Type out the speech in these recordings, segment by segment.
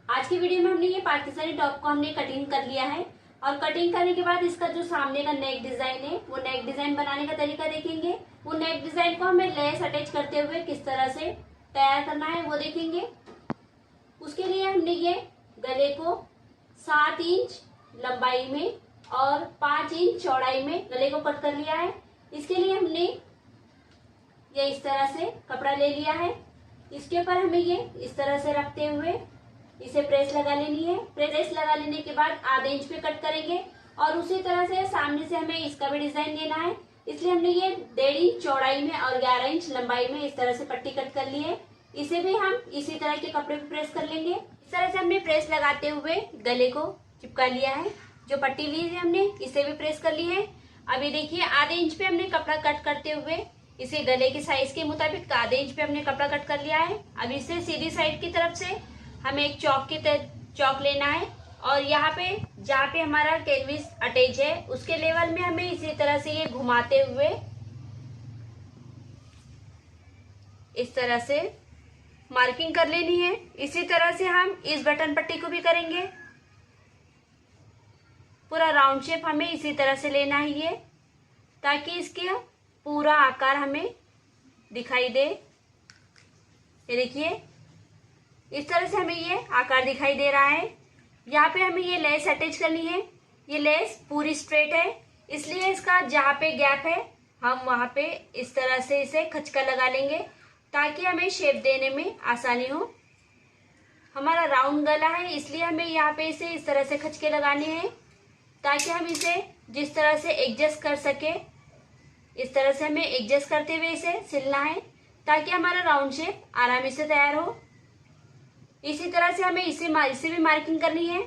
आज की वीडियो में हमने ये पाकिस्तानी टॉप को हमने कटिंग कर लिया है और कटिंग करने के बाद इसका जो सामने का नेक डिजाइन है वो नेक डिजाइन बनाने का तरीका देखेंगे। वो नेक डिजाइन को हमें लेस अटैच करते हुए किस तरह से तैयार करना है वो देखेंगे। उसके लिए हमने ये गले को 7 इंच लंबाई में और 5 इंच चौड़ाई में गले को कट कर लिया है। इसके लिए हमने ये इस तरह से कपड़ा ले लिया है। इसके ऊपर हमें ये इस तरह से रखते हुए इसे प्रेस लगा लेनी है। प्रेस लगा लेने के बाद आधे इंच पे कट करेंगे और उसी तरह से सामने से हमें इसका भी डिजाइन देना है। इसलिए हमने ये 1.5 इंच चौड़ाई में और 11 इंच लंबाई में इस तरह से पट्टी कट कर ली है। इसे भी हम इसी तरह के कपड़े पे प्रेस कर लेंगे। इस तरह से हमने प्रेस लगाते हुए गले को चिपका लिया है। जो पट्टी ली है हमने इसे भी प्रेस कर ली है। अभी देखिए आधे इंच पे हमने कपड़ा कट करते हुए इसे गले के साइज के मुताबिक आधे इंच पे हमने कपड़ा कट कर लिया है। अब इसे सीधी साइड की तरफ से हमें एक चौक लेना है और यहाँ पे जहाँ पे हमारा कैनविस अटैच है उसके लेवल में हमें इसी तरह से ये घुमाते हुए इस तरह से मार्किंग कर लेनी है। इसी तरह से हम इस बटन पट्टी को भी करेंगे। पूरा राउंड शेप हमें इसी तरह से लेना है ये, ताकि इसके पूरा आकार हमें दिखाई दे। ये देखिए इस तरह से हमें ये आकार दिखाई दे रहा है। यहाँ पे हमें ये लेस अटैच करनी है। ये लेस पूरी स्ट्रेट है, इसलिए इसका जहाँ पे गैप है हम वहाँ पे इस तरह से इसे खचका लगा लेंगे ताकि हमें शेप देने में आसानी हो। हमारा राउंड गला है इसलिए हमें यहाँ पे इसे इस तरह से खचके लगाने हैं ताकि हम इसे जिस तरह से एडजस्ट कर सके। इस तरह से हमें एडजस्ट करते हुए इसे सिलना है ताकि हमारा राउंड शेप आरामी से तैयार हो। इसी तरह से हमें इसे भी मार्किंग करनी है।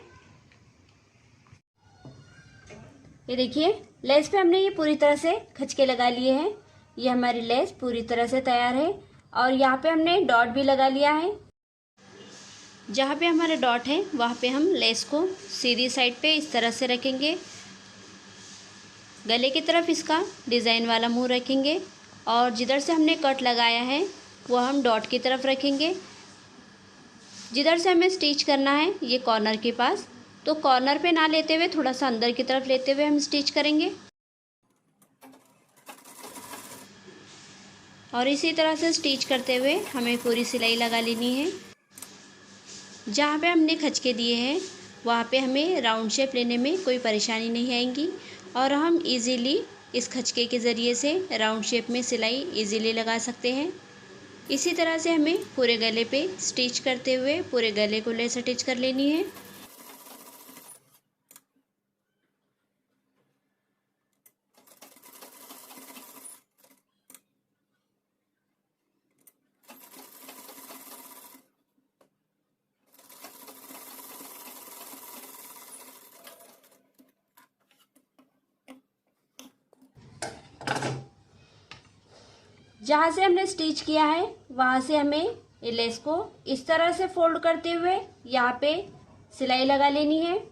ये देखिए लेस पे हमने ये पूरी तरह से खचके लगा लिए हैं। ये हमारी लेस पूरी तरह से तैयार है और यहाँ पे हमने डॉट भी लगा लिया है। जहाँ पे हमारे डॉट है वहाँ पे हम लेस को सीधी साइड पे इस तरह से रखेंगे। गले की तरफ इसका डिज़ाइन वाला मुंह रखेंगे और जिधर से हमने कट लगाया है वो हम डॉट की तरफ रखेंगे। जिधर से हमें स्टिच करना है ये कॉर्नर के पास, तो कॉर्नर पे ना लेते हुए थोड़ा सा अंदर की तरफ लेते हुए हम स्टिच करेंगे और इसी तरह से स्टिच करते हुए हमें पूरी सिलाई लगा लेनी है। जहाँ पे हमने खचके दिए हैं वहाँ पे हमें राउंड शेप लेने में कोई परेशानी नहीं आएगी और हम इजीली इस खचके के ज़रिए से राउंड शेप में सिलाई इजीली लगा सकते हैं। इसी तरह से हमें पूरे गले पे स्टिच करते हुए पूरे गले को लेस अटैच कर लेनी है। जहाँ से हमने स्टिच किया है वहाँ से हमें ये लेस को इस तरह से फोल्ड करते हुए यहाँ पे सिलाई लगा लेनी है।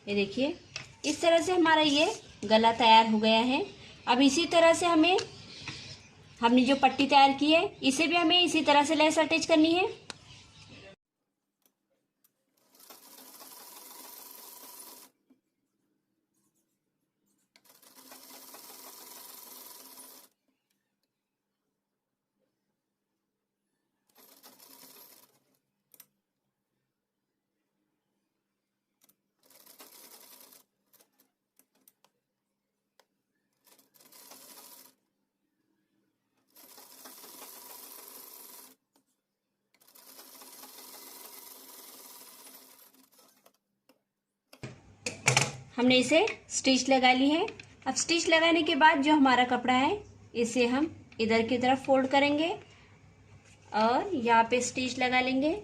ये देखिए इस तरह से हमारा ये गला तैयार हो गया है। अब इसी तरह से हमने जो पट्टी तैयार की है इसे भी हमें इसी तरह से लेस अटैच करनी है। हमने इसे स्टिच लगा ली है। अब स्टिच लगाने के बाद जो हमारा कपड़ा है इसे हम इधर की तरफ फोल्ड करेंगे और यहाँ पे स्टिच लगा लेंगे।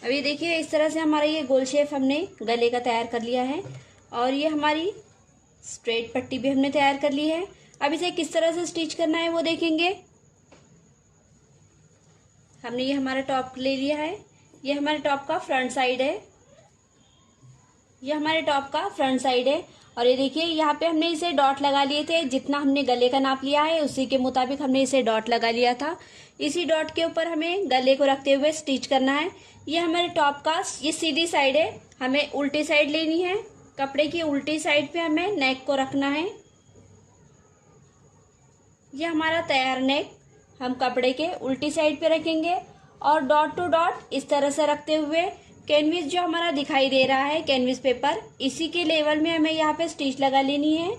अभी देखिए इस तरह से हमारा ये गोल शेप हमने गले का तैयार कर लिया है और ये हमारी स्ट्रेट पट्टी भी हमने तैयार कर ली है। अब इसे किस तरह से स्टिच करना है वो देखेंगे। हमने ये हमारा टॉप ले लिया है, ये हमारे टॉप का फ्रंट साइड है, ये हमारे टॉप का फ्रंट साइड है। और ये देखिए यहाँ पे हमने इसे डॉट लगा लिए थे, जितना हमने गले का नाप लिया है उसी के मुताबिक हमने इसे डॉट लगा लिया था। इसी डॉट के ऊपर हमें गले को रखते हुए स्टिच करना है। ये हमारे टॉप का ये सीधी साइड है, हमें उल्टी साइड लेनी है। कपड़े की उल्टी साइड पे हमें नेक को रखना है। ये हमारा तैयार नेक हम कपड़े के उल्टी साइड पे रखेंगे और डॉट टू डॉट इस तरह से रखते हुए कैनविस जो हमारा दिखाई दे रहा है कैनविस पेपर, इसी के लेवल में हमें यहाँ पे स्टिच लगा लेनी है।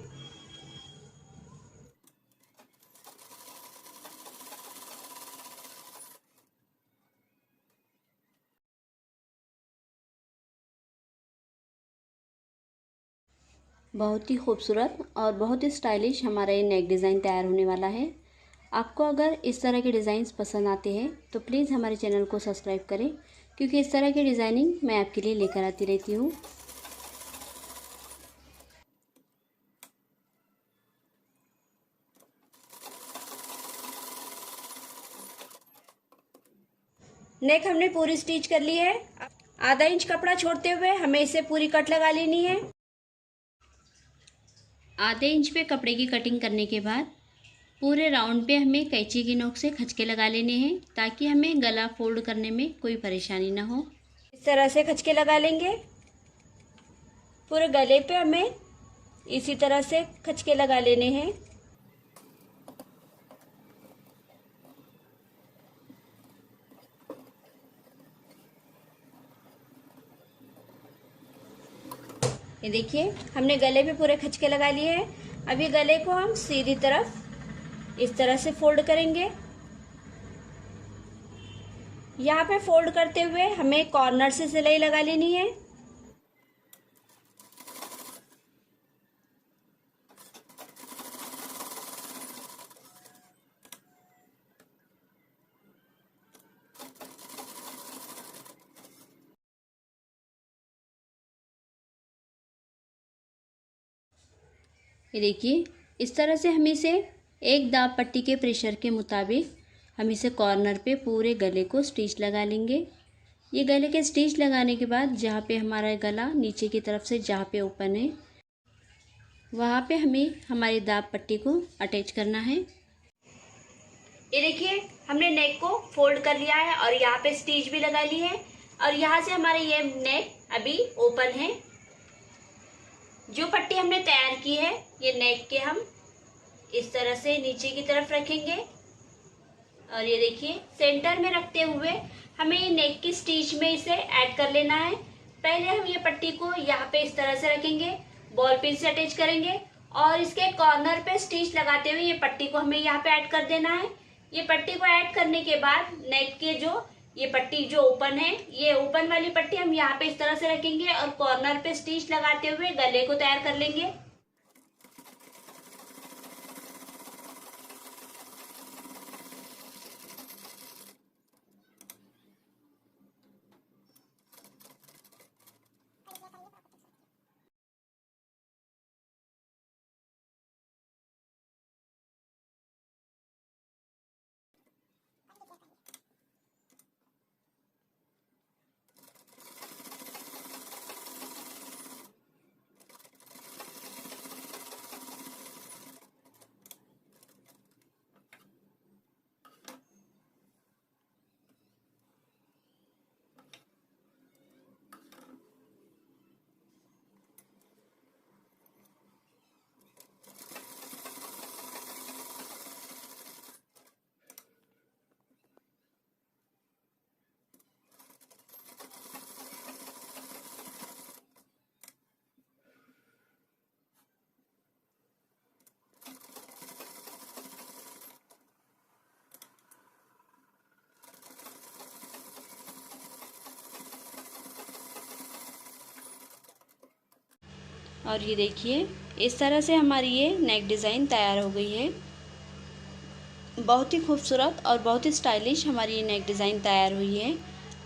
बहुत ही खूबसूरत और बहुत ही स्टाइलिश हमारा ये नेक डिज़ाइन तैयार होने वाला है। आपको अगर इस तरह के डिज़ाइंस पसंद आते हैं तो प्लीज़ हमारे चैनल को सब्सक्राइब करें, क्योंकि इस तरह की डिज़ाइनिंग मैं आपके लिए लेकर आती रहती हूँ। नेक हमने पूरी स्टिच कर ली है। आधा इंच कपड़ा छोड़ते हुए हमें इसे पूरी कट लगा लेनी है। आधे इंच पे कपड़े की कटिंग करने के बाद पूरे राउंड पे हमें कैंची की नोक से खचके लगा लेने हैं, ताकि हमें गला फोल्ड करने में कोई परेशानी ना हो। इस तरह से खचके लगा लेंगे। पूरे गले पे हमें इसी तरह से खचके लगा लेने हैं। ये देखिए हमने गले पे पूरे खचके लगा लिए हैं। अभी गले को हम सीधी तरफ इस तरह से फोल्ड करेंगे। यहाँ पे फोल्ड करते हुए हमें कॉर्नर से सिलाई लगा लेनी है। ये देखिए इस तरह से हम इसे एक दाब पट्टी के प्रेशर के मुताबिक हम इसे कॉर्नर पे पूरे गले को स्टिच लगा लेंगे। ये गले के स्टिच लगाने के बाद जहाँ पे हमारा गला नीचे की तरफ से जहाँ पे ओपन है वहाँ पे हमें हमारी दाब पट्टी को अटैच करना है। ये देखिए हमने नेक को फोल्ड कर लिया है और यहाँ पे स्टिच भी लगा ली है और यहाँ से हमारे ये नेक अभी ओपन है। जो पट्टी हमने तैयार की है ये नेक के हम इस तरह से नीचे की तरफ रखेंगे और ये देखिए सेंटर में रखते हुए हमें ये नेक की स्टिच में इसे ऐड कर लेना है। पहले हम ये पट्टी को यहाँ पे इस तरह से रखेंगे, बॉल पिन से अटैच करेंगे और इसके कॉर्नर पे स्टिच लगाते हुए ये पट्टी को हमें यहाँ पे ऐड कर देना है। ये पट्टी को ऐड करने के बाद नेक के जो ये पट्टी जो ओपन है, ये ओपन वाली पट्टी हम यहाँ पे इस तरह से रखेंगे और कॉर्नर पे स्टिच लगाते हुए गले को तैयार कर लेंगे। और ये देखिए इस तरह से हमारी ये नेक डिज़ाइन तैयार हो गई है। बहुत ही खूबसूरत और बहुत ही स्टाइलिश हमारी ये नेक डिज़ाइन तैयार हुई है।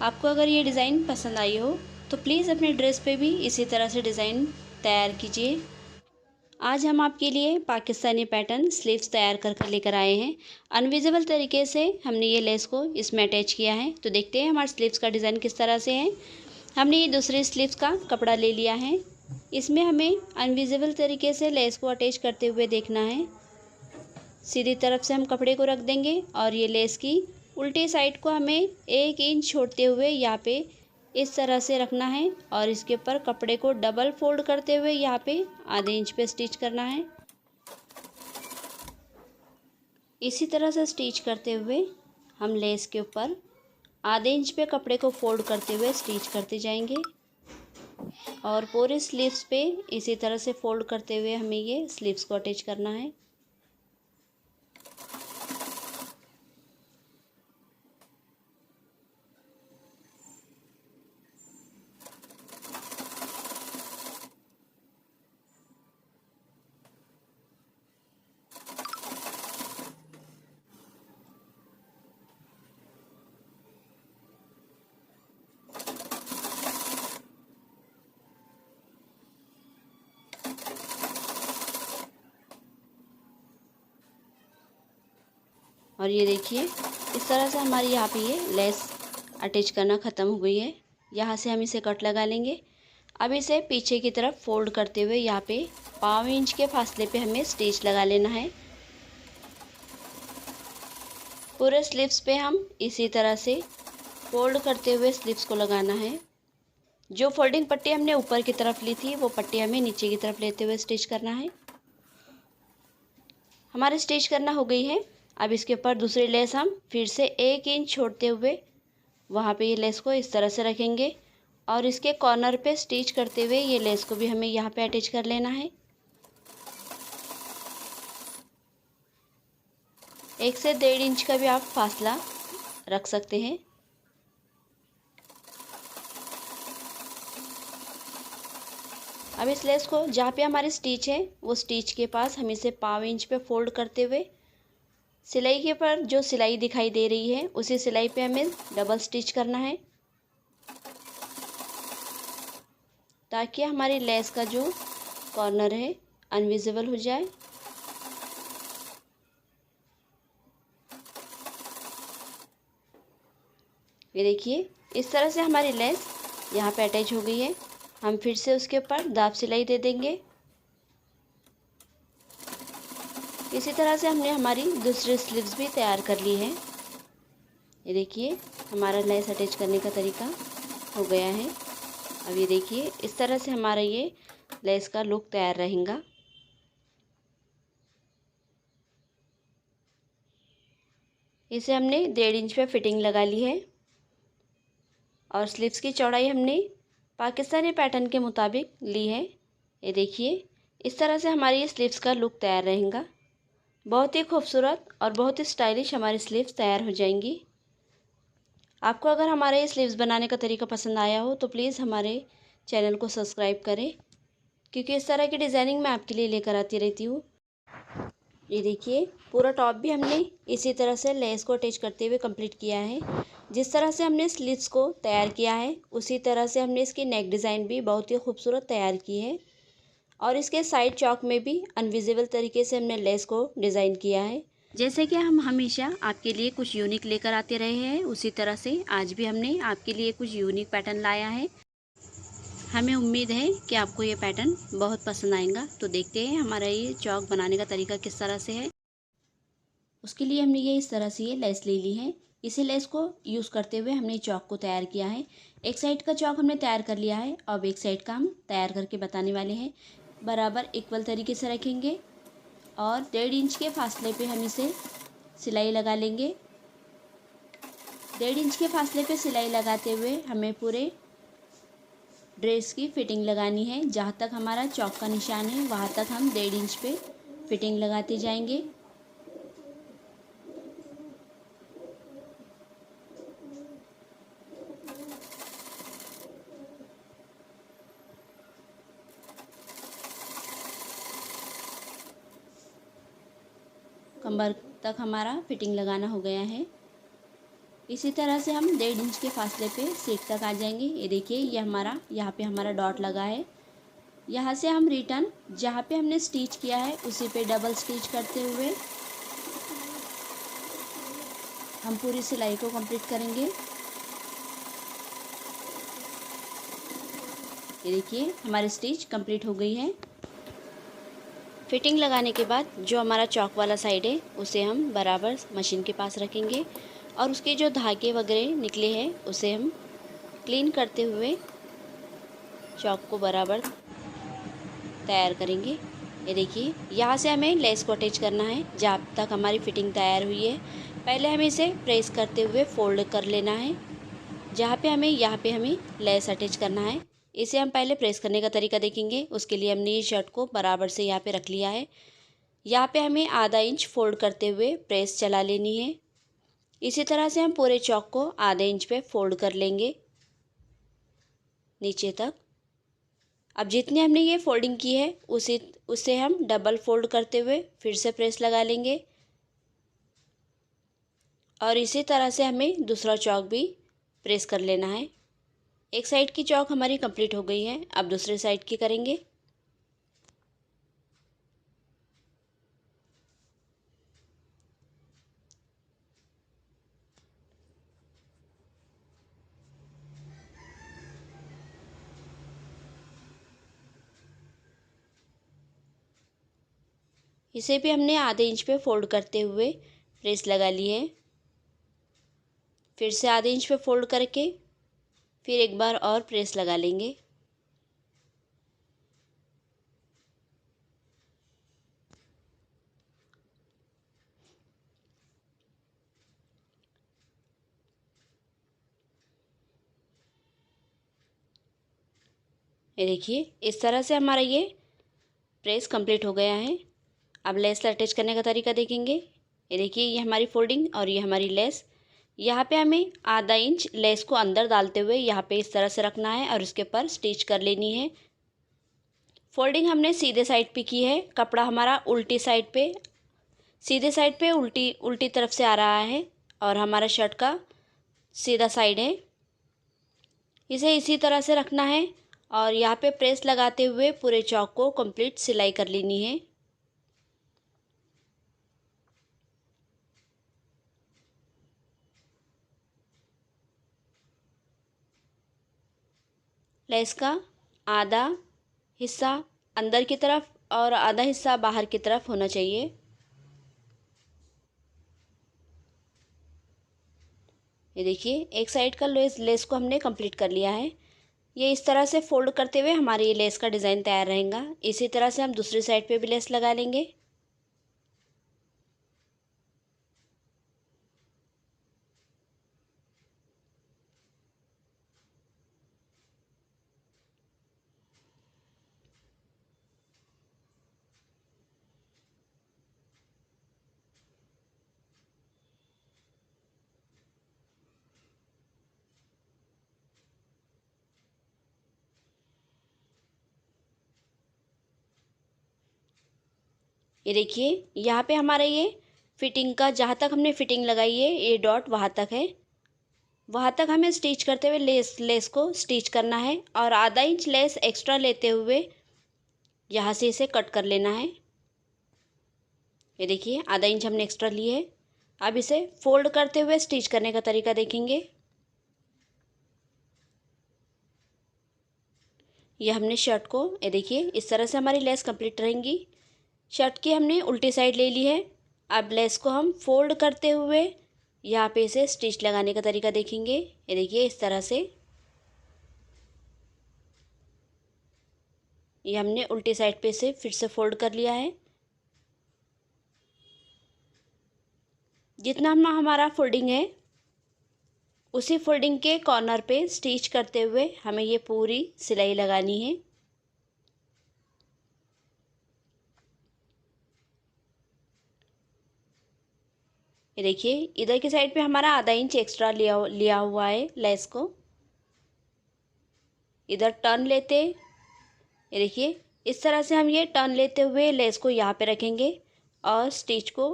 आपको अगर ये डिज़ाइन पसंद आई हो तो प्लीज़ अपने ड्रेस पे भी इसी तरह से डिज़ाइन तैयार कीजिए। आज हम आपके लिए पाकिस्तानी पैटर्न स्लीव्स तैयार कर लेकर आए हैं। अनविजिबल तरीके से हमने ये लेस को इसमें अटैच किया है। तो देखते हैं हमारे स्लीव्स का डिज़ाइन किस तरह से है। हमने ये दूसरे स्लीव्स का कपड़ा ले लिया है। इसमें हमें अनविजिबल तरीके से लेस को अटैच करते हुए देखना है। सीधी तरफ से हम कपड़े को रख देंगे और ये लेस की उल्टी साइड को हमें 1 इंच छोड़ते हुए यहाँ पे इस तरह से रखना है और इसके ऊपर कपड़े को डबल फोल्ड करते हुए यहाँ पे आधे इंच पे स्टिच करना है। इसी तरह से स्टिच करते हुए हम लेस के ऊपर आधे इंच पे कपड़े को फोल्ड करते हुए स्टिच करते जाएंगे और पूरे स्लीव्स पे इसी तरह से फोल्ड करते हुए हमें ये स्लीव्स को अटैच करना है। और ये देखिए इस तरह से हमारी यहाँ पे ये लेस अटैच करना ख़त्म हो गई है। यहाँ से हम इसे कट लगा लेंगे। अब इसे पीछे की तरफ फोल्ड करते हुए यहाँ पे 1/2 इंच के फासले पे हमें स्टिच लगा लेना है। पूरे स्लीव्स पे हम इसी तरह से फोल्ड करते हुए स्लीव्स को लगाना है। जो फोल्डिंग पट्टी हमने ऊपर की तरफ ली थी वो पट्टी हमें नीचे की तरफ लेते हुए स्टिच करना है। हमारे स्टिच करना हो गई है। अब इसके ऊपर दूसरी लेस हम फिर से 1 इंच छोड़ते हुए वहाँ पे ये लेस को इस तरह से रखेंगे और इसके कॉर्नर पे स्टिच करते हुए ये लेस को भी हमें यहाँ पे अटैच कर लेना है। 1 से 1.5 इंच का भी आप फासला रख सकते हैं। अब इस लेस को जहाँ पे हमारी स्टिच है वो स्टिच के पास हम इसे 1/2 इंच पे फोल्ड करते हुए सिलाई के पर जो सिलाई दिखाई दे रही है उसी सिलाई पे हमें डबल स्टिच करना है ताकि हमारी लेस का जो कॉर्नर है अनविजिबल हो जाए। ये देखिए इस तरह से हमारी लेस यहाँ पे अटैच हो गई है। हम फिर से उसके ऊपर दाब सिलाई दे देंगे। इसी तरह से हमने हमारी दूसरी स्लीव्स भी तैयार कर ली है। ये देखिए हमारा लेस अटैच करने का तरीका हो गया है। अब ये देखिए इस तरह से हमारा ये लेस का लुक तैयार रहेगा। इसे हमने 1.5 इंच पे फिटिंग लगा ली है और स्लीव्स की चौड़ाई हमने पाकिस्तानी पैटर्न के मुताबिक ली है। ये देखिए इस तरह से हमारी ये स्लीव्स का लुक तैयार रहेगा। बहुत ही खूबसूरत और बहुत ही स्टाइलिश हमारी स्लीव्स तैयार हो जाएंगी। आपको अगर हमारे ये स्लीव्स बनाने का तरीका पसंद आया हो तो प्लीज़ हमारे चैनल को सब्सक्राइब करें क्योंकि इस तरह की डिज़ाइनिंग मैं आपके लिए लेकर आती रहती हूँ। ये देखिए पूरा टॉप भी हमने इसी तरह से लेस को अटैच करते हुए कंप्लीट किया है। जिस तरह से हमने स्लीव्स को तैयार किया है उसी तरह से हमने इसकी नेक डिज़ाइन भी बहुत ही खूबसूरत तैयार की है और इसके साइड चौक में भी अनविजिबल तरीके से हमने लेस को डिज़ाइन किया है। जैसे कि हम हमेशा आपके लिए कुछ यूनिक लेकर आते रहे हैं उसी तरह से आज भी हमने आपके लिए कुछ यूनिक पैटर्न लाया है। हमें उम्मीद है कि आपको ये पैटर्न बहुत पसंद आएगा। तो देखते हैं हमारा ये चौक बनाने का तरीका किस तरह से है। उसके लिए हमने ये इस तरह से ये लेस ले ली है। इसी लेस को यूज़ करते हुए हमने चौक को तैयार किया है। एक साइड का चौक हमने तैयार कर लिया है। अब एक साइड का हम तैयार करके बताने वाले हैं। बराबर इक्वल तरीके से रखेंगे और 1.5 इंच के फासले पे हम इसे सिलाई लगा लेंगे। 1.5 इंच के फासले पे सिलाई लगाते हुए हमें पूरे ड्रेस की फिटिंग लगानी है। जहाँ तक हमारा चौक का निशान है वहाँ तक हम 1.5 इंच पे फिटिंग लगाते जाएंगे। कमर तक हमारा फिटिंग लगाना हो गया है। इसी तरह से हम 1.5 इंच के फासले पे सीट तक आ जाएंगे। ये देखिए, ये हमारा यहाँ पे हमारा डॉट लगा है। यहाँ से हम रिटर्न जहाँ पे हमने स्टिच किया है उसी पे डबल स्टिच करते हुए हम पूरी सिलाई को कंप्लीट करेंगे। ये देखिए, हमारी स्टिच कंप्लीट हो गई है। फिटिंग लगाने के बाद जो हमारा चौक वाला साइड है उसे हम बराबर मशीन के पास रखेंगे और उसके जो धागे वगैरह निकले हैं उसे हम क्लीन करते हुए चौक को बराबर तैयार करेंगे। ये देखिए, यहाँ से हमें लेस को अटैच करना है जहाँ तक हमारी फिटिंग तैयार हुई है। पहले हमें इसे प्रेस करते हुए फोल्ड कर लेना है। यहाँ पे हमें लेस अटैच करना है। इसे हम पहले प्रेस करने का तरीका देखेंगे। उसके लिए हमने ये शर्ट को बराबर से यहाँ पे रख लिया है। यहाँ पे हमें आधा इंच फोल्ड करते हुए प्रेस चला लेनी है। इसी तरह से हम पूरे चौक को आधे इंच पे फोल्ड कर लेंगे नीचे तक। अब जितनी हमने ये फोल्डिंग की है उसे हम डबल फोल्ड करते हुए फिर से प्रेस लगा लेंगे और इसी तरह से हमें दूसरा चौक भी प्रेस कर लेना है। एक साइड की चौक हमारी कंप्लीट हो गई है। अब दूसरे साइड की करेंगे। इसे भी हमने आधे इंच पे फोल्ड करते हुए प्रेस लगा ली है। फिर से आधे इंच पे फोल्ड करके फिर एक बार और प्रेस लगा लेंगे। ये देखिए, इस तरह से हमारा ये प्रेस कंप्लीट हो गया है। अब लेस अटैच करने का तरीका देखेंगे। ये देखिए, ये हमारी फोल्डिंग और ये हमारी लेस। यहाँ पे हमें आधा इंच लेस को अंदर डालते हुए यहाँ पे इस तरह से रखना है और उसके ऊपर स्टिच कर लेनी है। फोल्डिंग हमने सीधे साइड पे की है। कपड़ा हमारा उल्टी साइड पे, सीधे साइड पे उल्टी उल्टी तरफ से आ रहा है और हमारा शर्ट का सीधा साइड है। इसे इसी तरह से रखना है और यहाँ पे प्रेस लगाते हुए पूरे चौक को कंप्लीट सिलाई कर लेनी है। लेस का आधा हिस्सा अंदर की तरफ और आधा हिस्सा बाहर की तरफ होना चाहिए। ये देखिए, एक साइड का लेस को हमने कंप्लीट कर लिया है। ये इस तरह से फोल्ड करते हुए हमारे ये लेस का डिज़ाइन तैयार रहेगा। इसी तरह से हम दूसरी साइड पे भी लेस लगा लेंगे। ये देखिए, यहाँ पे हमारा ये फिटिंग का जहाँ तक हमने फिटिंग लगाई है ये डॉट वहाँ तक है। वहाँ तक हमें स्टिच करते हुए लेस को स्टिच करना है और आधा इंच लेस एक्स्ट्रा लेते हुए यहाँ से इसे कट कर लेना है। ये देखिए, आधा इंच हमने एक्स्ट्रा ली है। अब इसे फोल्ड करते हुए स्टिच करने का तरीका देखेंगे। ये हमने शर्ट को, ये देखिए, इस तरह से हमारी लेस कंप्लीट रहेंगी। शर्ट की हमने उल्टी साइड ले ली है। अब लेस को हम फोल्ड करते हुए यहाँ पे इसे स्टिच लगाने का तरीका देखेंगे। ये देखिए, इस तरह से ये हमने उल्टी साइड पे से फिर से फोल्ड कर लिया है। जितना हमारा फोल्डिंग है उसी फोल्डिंग के कॉर्नर पे स्टिच करते हुए हमें ये पूरी सिलाई लगानी है। ये देखिए, इधर की साइड पे हमारा आधा इंच एक्स्ट्रा लिया हुआ है लेस को। इधर टर्न लेते, ये देखिए, इस तरह से हम ये टर्न लेते हुए लेस को यहाँ पे रखेंगे और स्टिच को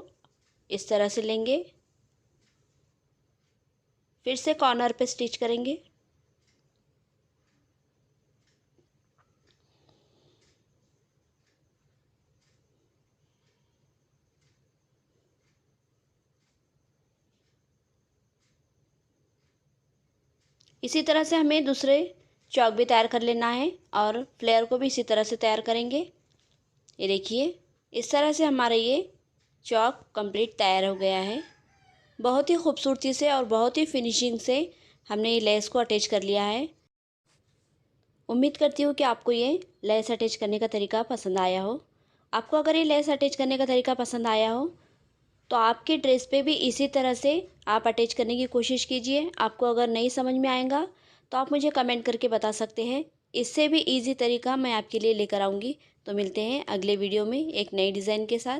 इस तरह से लेंगे, फिर से कॉर्नर पे स्टिच करेंगे। इसी तरह से हमें दूसरे चौक भी तैयार कर लेना है और फ्लेयर को भी इसी तरह से तैयार करेंगे। ये देखिए, इस तरह से हमारा ये चौक कंप्लीट तैयार हो गया है। बहुत ही खूबसूरती से और बहुत ही फिनिशिंग से हमने ये लेस को अटैच कर लिया है। उम्मीद करती हूँ कि आपको ये लेस अटैच करने का तरीका पसंद आया हो। आपको अगर ये लेस अटैच करने का तरीका पसंद आया हो तो आपके ड्रेस पे भी इसी तरह से आप अटैच करने की कोशिश कीजिए। आपको अगर नहीं समझ में आएगा तो आप मुझे कमेंट करके बता सकते हैं। इससे भी इजी तरीका मैं आपके लिए लेकर आऊँगी। तो मिलते हैं अगले वीडियो में एक नई डिज़ाइन के साथ।